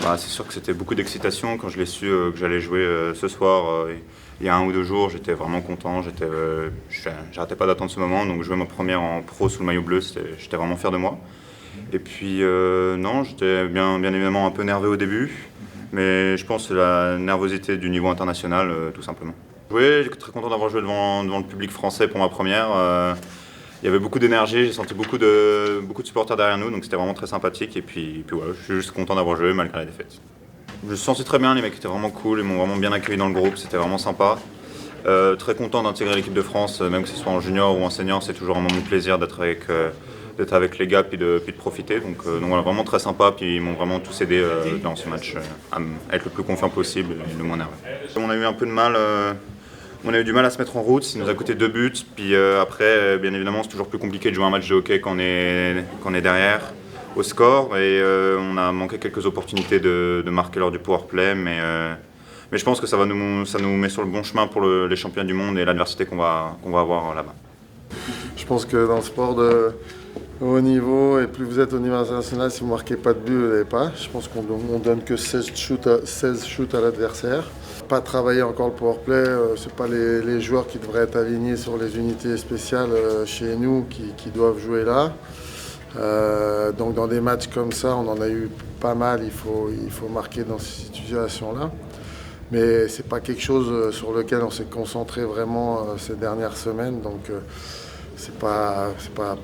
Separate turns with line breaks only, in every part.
Bah, c'est sûr que c'était beaucoup d'excitation quand je l'ai su que j'allais jouer ce soir. Il y a 1 ou 2 jours, j'étais vraiment content. J'arrêtais pas d'attendre ce moment. Donc jouer ma première en pro sous le maillot bleu, j'étais vraiment fier de moi. Et puis non, j'étais bien évidemment un peu nerveux au début. Mais je pense que c'est la nervosité du niveau international, tout simplement. Oui, j'étais très content d'avoir joué devant le public français pour ma première. Il y avait beaucoup d'énergie, j'ai senti beaucoup de supporters derrière nous, donc c'était vraiment très sympathique. Et puis voilà, je suis juste content d'avoir joué malgré la défaite. Je me sentais très bien, les mecs étaient vraiment cool, ils m'ont vraiment bien accueilli dans le groupe, c'était vraiment sympa. Très content d'intégrer l'équipe de France, même que ce soit en junior ou en senior, c'est toujours un moment de plaisir d'être avec les gars puis de profiter. Donc voilà, vraiment très sympa, puis ils m'ont vraiment tous aidé dans ce match à être le plus confiant possible et le moins nerveux. On a eu un peu de mal. On a eu du mal à se mettre en route, ça nous a coûté 2 buts. Puis après, bien évidemment, c'est toujours plus compliqué de jouer un match de hockey quand on est derrière au score. Et on a manqué quelques opportunités de marquer lors du powerplay. Mais je pense que ça nous met sur le bon chemin pour les championnats du monde et l'adversité qu'on va avoir là-bas.
Je pense que dans le sport de haut niveau, et plus vous êtes au niveau international, si vous ne marquez pas de but, vous n'avez pas. Je pense qu'on donne que 16 shoots à l'adversaire. Pas travailler encore le powerplay, ce n'est pas les joueurs qui devraient être alignés sur les unités spéciales chez nous qui doivent jouer là. Donc dans des matchs comme ça, on en a eu pas mal, il faut marquer dans ces situations-là. Mais ce n'est pas quelque chose sur lequel on s'est concentré vraiment ces dernières semaines. Donc c'est pas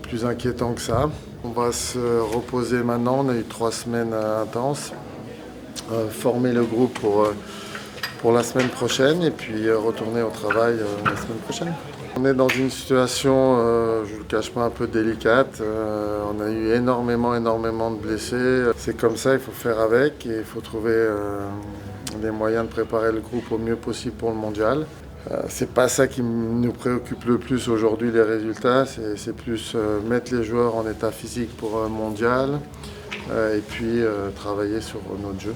plus inquiétant que ça. On va se reposer maintenant, on a eu 3 semaines intenses. Former le groupe pour la semaine prochaine et puis retourner au travail la semaine prochaine. On est dans une situation, je ne vous le cache pas, un peu délicate. On a eu énormément de blessés. C'est comme ça, il faut faire avec et il faut trouver des moyens de préparer le groupe au mieux possible pour le mondial. C'est pas ça qui nous préoccupe le plus aujourd'hui, les résultats. C'est plus mettre les joueurs en état physique pour un mondial et puis travailler sur notre jeu.